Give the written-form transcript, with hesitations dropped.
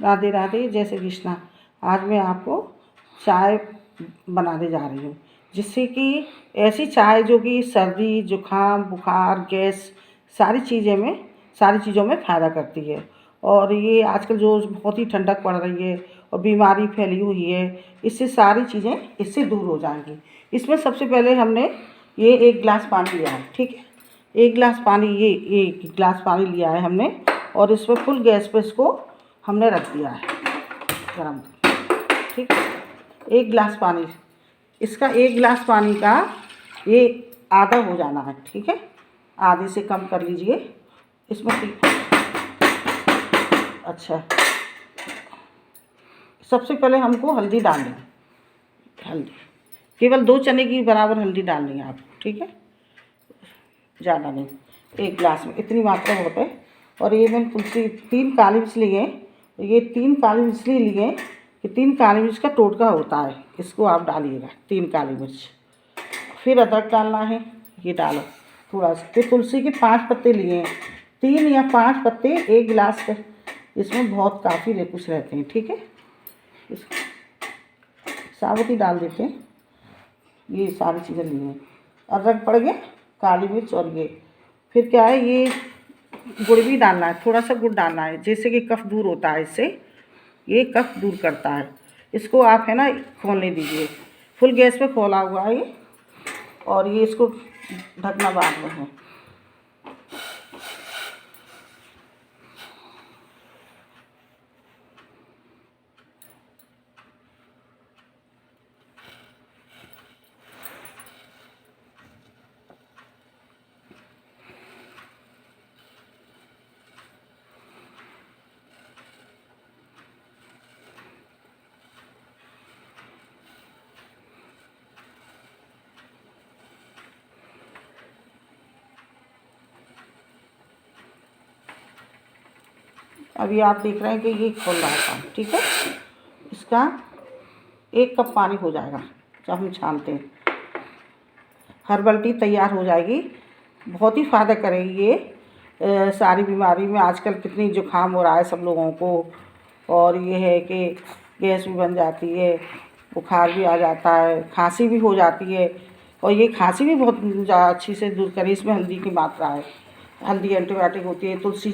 राधे राधे, जय श्री कृष्णा। आज मैं आपको चाय बनाने जा रही हूँ, जिससे कि ऐसी चाय जो कि सर्दी, जुकाम, बुखार, गैस सारी चीज़ों में फ़ायदा करती है। और ये आजकल जो बहुत ही ठंडक पड़ रही है और बीमारी फैली हुई है, इससे सारी चीज़ें इससे दूर हो जाएंगी। इसमें सबसे पहले हमने ये 1 गिलास पानी लिया है, ठीक है। 1 गिलास पानी, ये 1 गिलास पानी लिया है हमने, और इसमें फुल गैस पे इसको हमने रख दिया है गरम, ठीक है। 1 गिलास पानी, इसका 1 गिलास पानी का ये आधा हो जाना है, ठीक है। आधे से कम कर लीजिए इसमें। अच्छा, सबसे पहले हमको हल्दी डालनी है। हल्दी केवल 2 चने की बराबर हल्दी डालनी है आपको, ठीक है, ज़्यादा नहीं। 1 गिलास में इतनी मात्रा बहुत है। और ये मैंने तुलसी 3 काली मिर्च लिए हैं। ये 3 काली मिर्च लिए हैं कि 3 काली मिर्च का टोटका होता है, इसको आप डालिएगा 3 काली मिर्च। फिर अदरक डालना है, ये डालो थोड़ा सा। फिर तुलसी के 5 पत्ते लिए हैं, 3 या 5 पत्ते 1 गिलास पे, इसमें बहुत काफ़ी कुछ रहते हैं, ठीक है। साबुत ही डाल देते हैं। ये सारी चीज़ें ली हैं, अदरक पड़ गया, काली मिर्च, और ये फिर क्या है, ये गुड़ भी डालना है, थोड़ा सा गुड़ डालना है, जैसे कि कफ दूर होता है इससे, ये कफ दूर करता है। इसको आप है ना खोलने दीजिए, फुल गैस पे खोला हुआ है ये, और ये इसको ढकना बाद में है। अभी आप देख रहे हैं कि ये खोल रहा है, ठीक है। इसका 1 कप पानी हो जाएगा जब हम छानते हैं। हर्बल टी तैयार हो जाएगी। बहुत ही फ़ायदा करेगी ये सारी बीमारी में। आजकल कितनी जुकाम हो रहा है सब लोगों को, और ये है कि गैस भी बन जाती है, बुखार भी आ जाता है, खांसी भी हो जाती है, और ये खांसी भी बहुत अच्छी से दूर करे। इसमें हल्दी की मात्रा है, हल्दी एंटीबायोटिक होती है। तुलसी